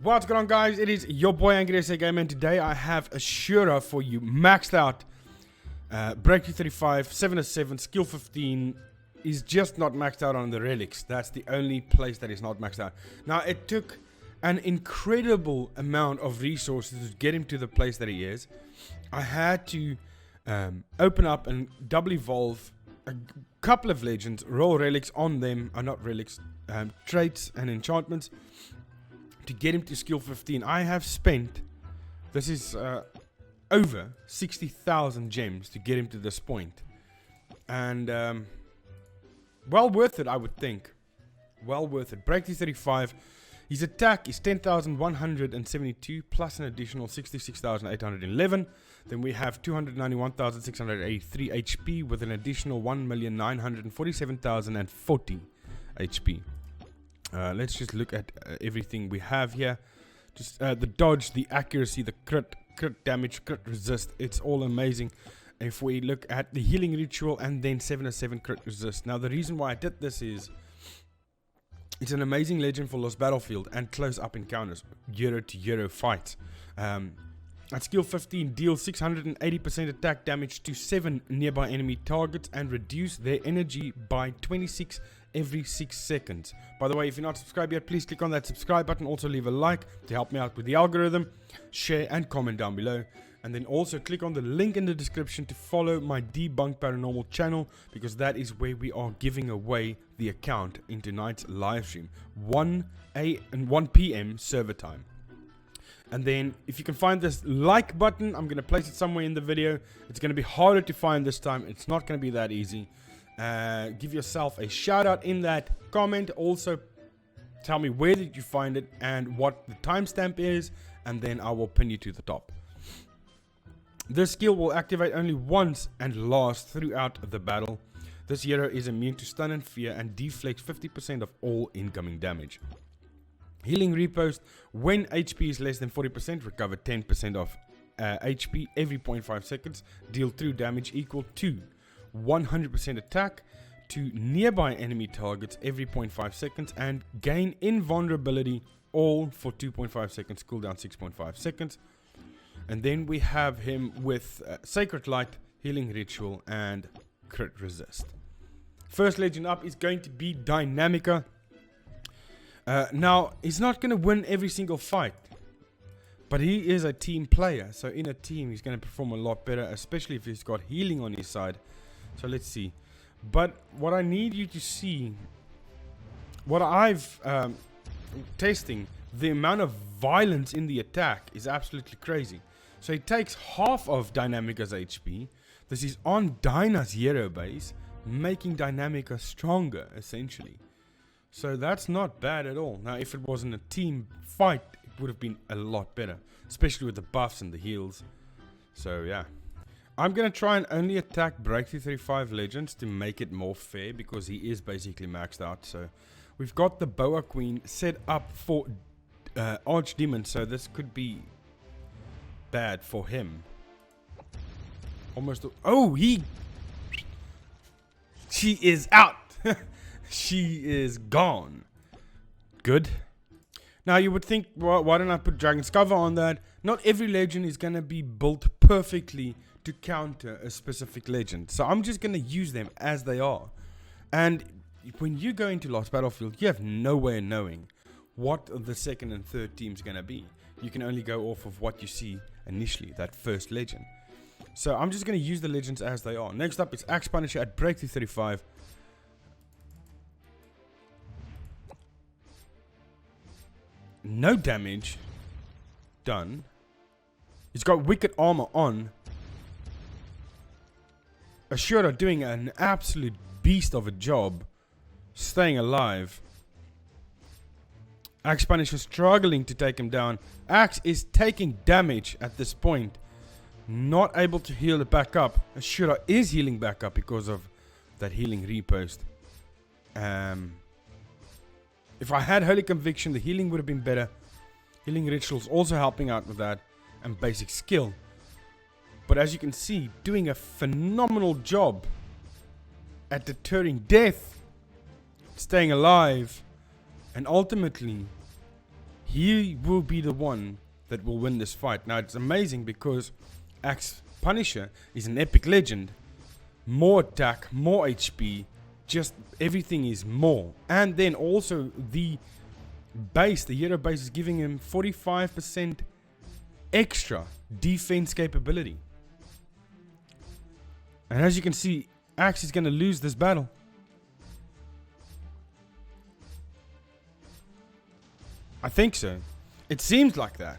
What's going on, guys? It is your boy Angrysagamer, and today I have a Shira for you, maxed out. Bt35, 7/7, skill 15 is just not maxed out on the relics. That's the only place that is not maxed out. Now, it took an incredible amount of resources to get him to the place that he is. I had to open up and double evolve a couple of legends, roll relics on them, not relics, traits and enchantments, to get him to skill 15. I have spent, this is over 60,000 gems to get him to this point. And well worth it, I would think. Well worth it. Bt35, his attack is 10,172 plus an additional 66,811. Then we have 291,683 HP with an additional 1,947,040 HP. Let's just look at everything we have here. Just the dodge, the accuracy, the crit damage, crit resist. It's all amazing. If we look at the healing ritual and then 7/7 crit resist. Now the reason why I did this is it's an amazing legend for Lost Battlefield and close up encounters, Euro to Euro fights. At skill 15, deal 680% attack damage to 7 nearby enemy targets and reduce their energy by 26 every 6 seconds. By the way, if you're not subscribed yet, please click on that subscribe button. Also leave a like to help me out with the algorithm. Share and comment down below. And then also click on the link in the description to follow my Debunked Paranormal channel, because that is where we are giving away the account in tonight's live stream. 1 p.m. server time. And then if you can find this like button, I'm going to place it somewhere in the video. It's going to be harder to find this time. It's not going to be that easy. Give yourself a shout out in that comment. Also tell me where did you find it and what the timestamp is, and then I will pin you to the top. This skill will activate only once and last throughout the battle. This hero is immune to stun and fear and deflects 50% of all incoming damage. Healing Riposte, when HP is less than 40%, recover 10% of HP every 0.5 seconds. Deal true damage equal to 100% attack to nearby enemy targets every 0.5 seconds, and gain invulnerability all for 2.5 seconds, cooldown 6.5 seconds. And then we have him with Sacred Light, Healing Ritual, and Crit Resist. First legend up is going to be Dynamica. Now, he's not going to win every single fight, but he is a team player. So in a team, he's going to perform a lot better, especially if he's got healing on his side. So let's see. But what I need you to see, what I've testing, the amount of violence in the attack is absolutely crazy. So he takes half of Dynamica's HP. This is on Dyna's hero base, making Dynamica stronger, essentially. So that's not bad at all. Now, if it wasn't a team fight, it would have been a lot better, especially with the buffs and the heals. So yeah. I'm going to try and only attack Bt35 legends to make it more fair, because he is basically maxed out. So we've got the Boa Queen set up for Archdemon, so this could be bad for him. Almost. Oh, she is out. She is gone. Good. Now you would think, well, why don't I put Dragon's Cover on that? Not every legend is going to be built perfectly to counter a specific legend. So I'm just going to use them as they are. And when you go into Lost Battlefield, you have no way of knowing what the second and third team's going to be. You can only go off of what you see initially, that first legend. So I'm just going to use the legends as they are. Next up is Axe Punisher at Bt35. No damage done. He's got wicked armor on. Asura doing an absolute beast of a job staying alive. Axe Punisher struggling to take him down. Axe is taking damage at this point, not able to heal it back up. Shira is healing back up because of that healing riposte. If I had Holy Conviction, the healing would have been better. Healing Rituals also helping out with that, and basic skill. But as you can see, doing a phenomenal job at deterring death, staying alive, and ultimately he will be the one that will win this fight. Now, it's amazing because Axe Punisher is an epic legend. More attack, more HP, just everything is more. And then also the base, the hero base is giving him 45% extra defense capability. And as you can see, Axe is going to lose this battle. I think so. It seems like that.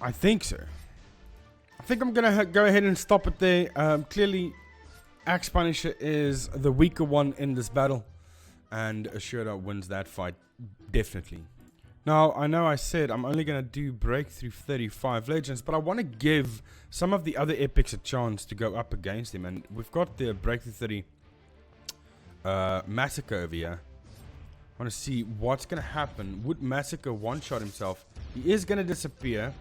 I think so. I think I'm going to go ahead and stop it there. Clearly, Axe Punisher is the weaker one in this battle. And Asura wins that fight, definitely. Now, I know I said I'm only going to do Breakthrough 35 Legends, but I want to give some of the other epics a chance to go up against him. And we've got the Breakthrough 30 Massacre over here. I want to see what's going to happen. Would Massacre one-shot himself? He is going to disappear.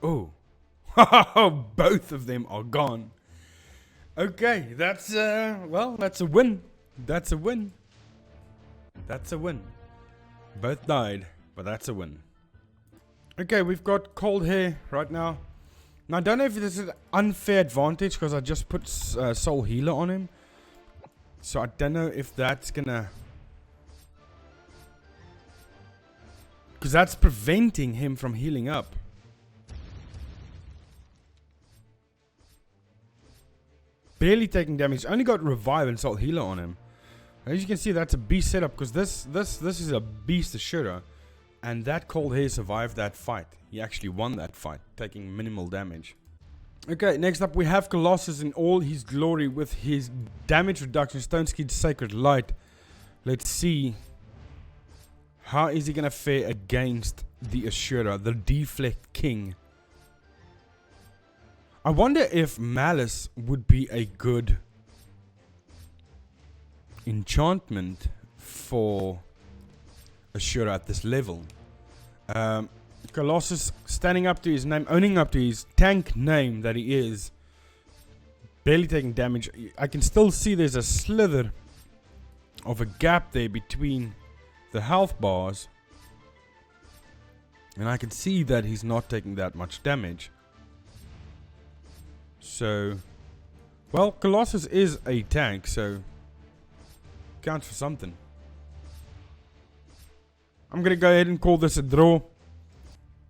Oh. Both of them are gone. Okay, that's, well, that's a win. That's a win. That's a win. Both died, but that's a win. Okay, we've got cold hair right now. Now, I don't know if this is an unfair advantage because I just put Soul Healer on him. So I don't know if that's gonna... because that's preventing him from healing up. Barely taking damage. Only got Revive and Soul Healer on him. As you can see, that's a beast setup because this is a beast Ashura. And that cold hair survived that fight. He actually won that fight, taking minimal damage. Okay, next up we have Colossus in all his glory with his damage reduction, Stone Skid Sacred Light. Let's see. How is he going to fare against the Ashura, the Deflect King? I wonder if Malice would be a good enchantment for Ashura at this level. Colossus standing up to his name, owning up to his tank name that he is. Barely taking damage. I can still see there's a slither of a gap there between the health bars. And I can see that he's not taking that much damage. So, well, Colossus is a tank, so counts for something. I'm going to go ahead and call this a draw.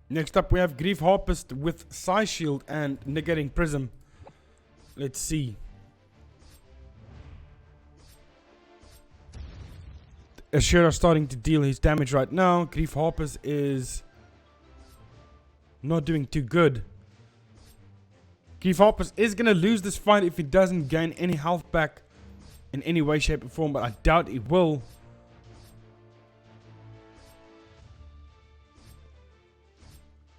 Next up we have Grief Harpist with Psy Shield and Negating Prism. Let's see. Ashura starting to deal his damage right now. Grief Harpist is not doing too good. Grief Harpist is going to lose this fight if he doesn't gain any health back in any way, shape or form, but I doubt he will.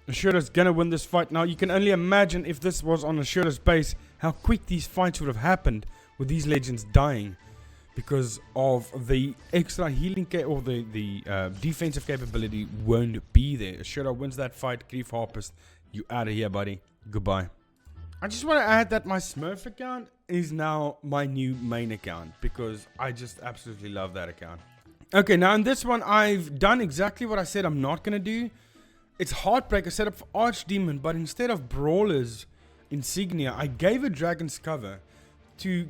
Ashura's gonna win this fight. Now, you can only imagine if this was on Ashura's base, how quick these fights would have happened with these legends dying. Because of the extra healing or the defensive capability won't be there. Ashura wins that fight. Grief Harpist, you out of here, buddy. Goodbye. I just want to add that my Smurf account is now my new main account. Because I just absolutely love that account. Okay, now in this one, I've done exactly what I said I'm not going to do. It's Heartbreaker set up for Archdemon, but instead of Brawler's insignia, I gave a Dragon's Cover to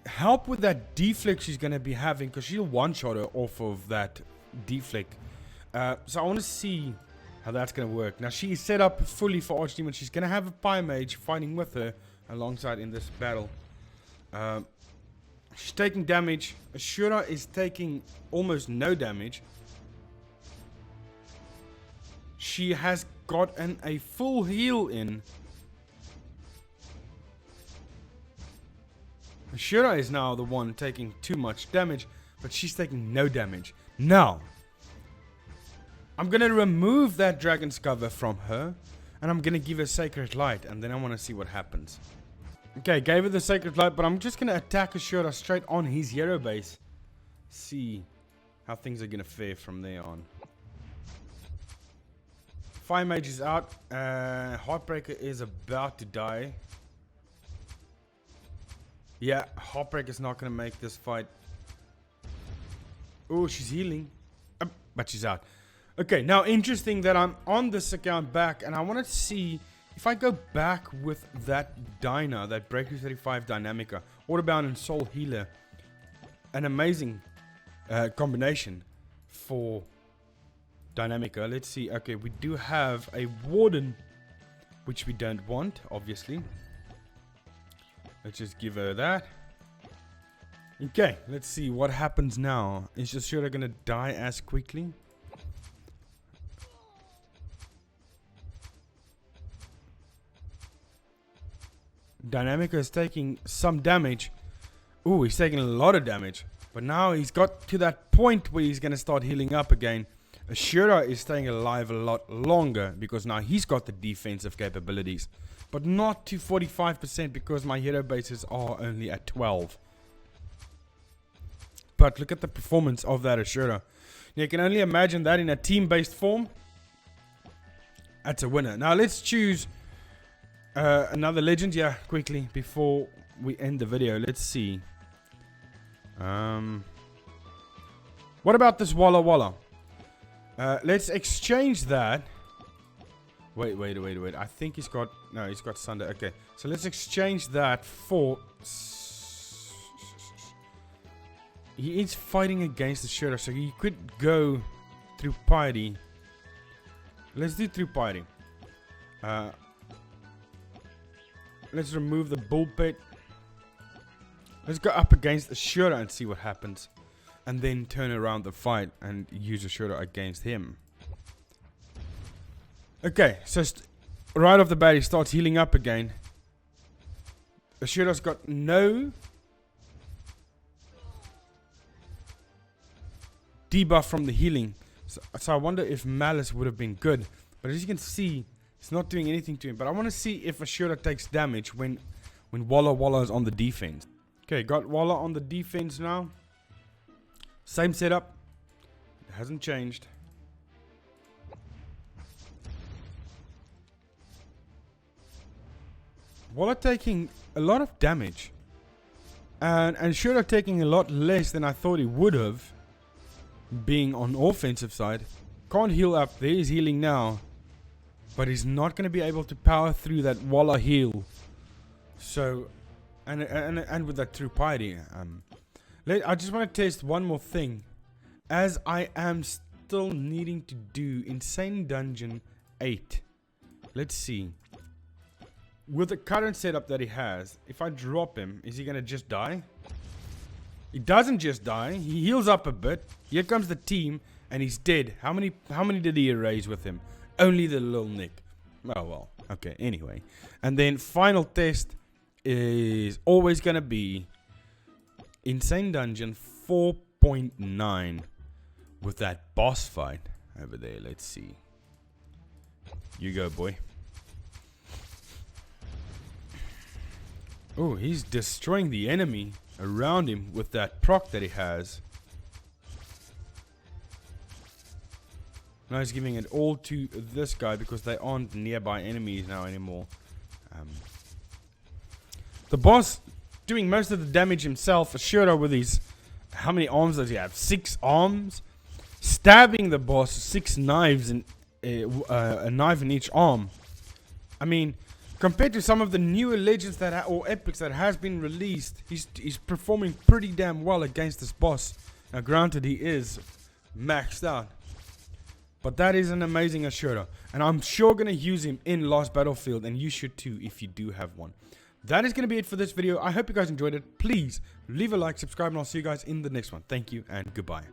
help with that deflect she's going to be having, because she'll one-shot her off of that deflect. So I want to see how that's going to work. Now, she is set up fully for Archdemon. She's going to have a Pyre-Mage fighting with her alongside in this battle. She's taking damage. Ashura is taking almost no damage. She has gotten a full heal in. Shira is now the one taking too much damage, but she's taking no damage. Now, I'm going to remove that Dragon's Cover from her, and I'm going to give her Sacred Light, and then I want to see what happens. Okay, gave her the Sacred Light, but I'm just going to attack Ashura straight on his hero base. See how things are going to fare from there on. Fire Mage is out. Heartbreaker is about to die. Yeah, Heartbreaker is not going to make this fight. Oh, she's healing. but she's out. Okay, now interesting that I'm on this account back, and I want to see if I go back with that Dyna, that Bt35 Dynamica, Waterbound and Soul Healer. An amazing combination for Dynamica. Let's see. Okay, we do have a Warden, which we don't want, obviously. Let's just give her that. Okay, let's see what happens now. Is Shira gonna die as quickly? Dynamica is taking some damage. Ooh, he's taking a lot of damage. But now he's got to that point where he's going to start healing up again. Shira is staying alive a lot longer because now he's got the defensive capabilities. But not to 45% because my hero bases are only at 12. But look at the performance of that Asura. You can only imagine that in a team-based form. That's a winner. Now let's choose another legend, quickly before we end the video. Let's see. What about this Walla Walla? Let's exchange that. Wait. I think he's got Sunder. Okay, so let's exchange that for. He is fighting against the Shira, so he could go through piety. Let's do through piety. Let's remove the bull pit. Let's go up against Asura and see what happens. And then turn around the fight and use Asura against him. Okay, so right off the bat he starts healing up again. Asura's got no debuff from the healing. So I wonder if Malice would have been good. But as you can see, it's not doing anything to him. But I want to see if Asura takes damage when Walla Walla is on the defense. Okay, got Walla on the defense now. Same setup. It hasn't changed. Walla taking a lot of damage. And Shira taking a lot less than I thought he would have. Being on offensive side. Can't heal up. There he's healing now. But he's not going to be able to power through that Walla heal. So, and with that true piety. I just want to test one more thing. As I am still needing to do Insane Dungeon 8. Let's see. With the current setup that he has, if I drop him, is he going to just die? He doesn't just die. He heals up a bit. Here comes the team, and he's dead. How many did he erase with him? Only the little Nick. Oh well. Okay, anyway. And then final test is always going to be Insane Dungeon 4.9 with that boss fight over there. Let's see. You go, boy. Oh, he's destroying the enemy around him with that proc that he has. Now he's giving it all to this guy because they aren't nearby enemies now anymore. The boss doing most of the damage himself. Shira with his... How many arms does he have? 6 arms? Stabbing the boss 6 knives and a knife in each arm. I mean, compared to some of the newer legends or epics that has been released, he's performing pretty damn well against this boss. Now granted, he is maxed out. But that is an amazing Asura. And I'm sure going to use him in Lost Battlefield. And you should too if you do have one. That is going to be it for this video. I hope you guys enjoyed it. Please leave a like, subscribe, and I'll see you guys in the next one. Thank you and goodbye.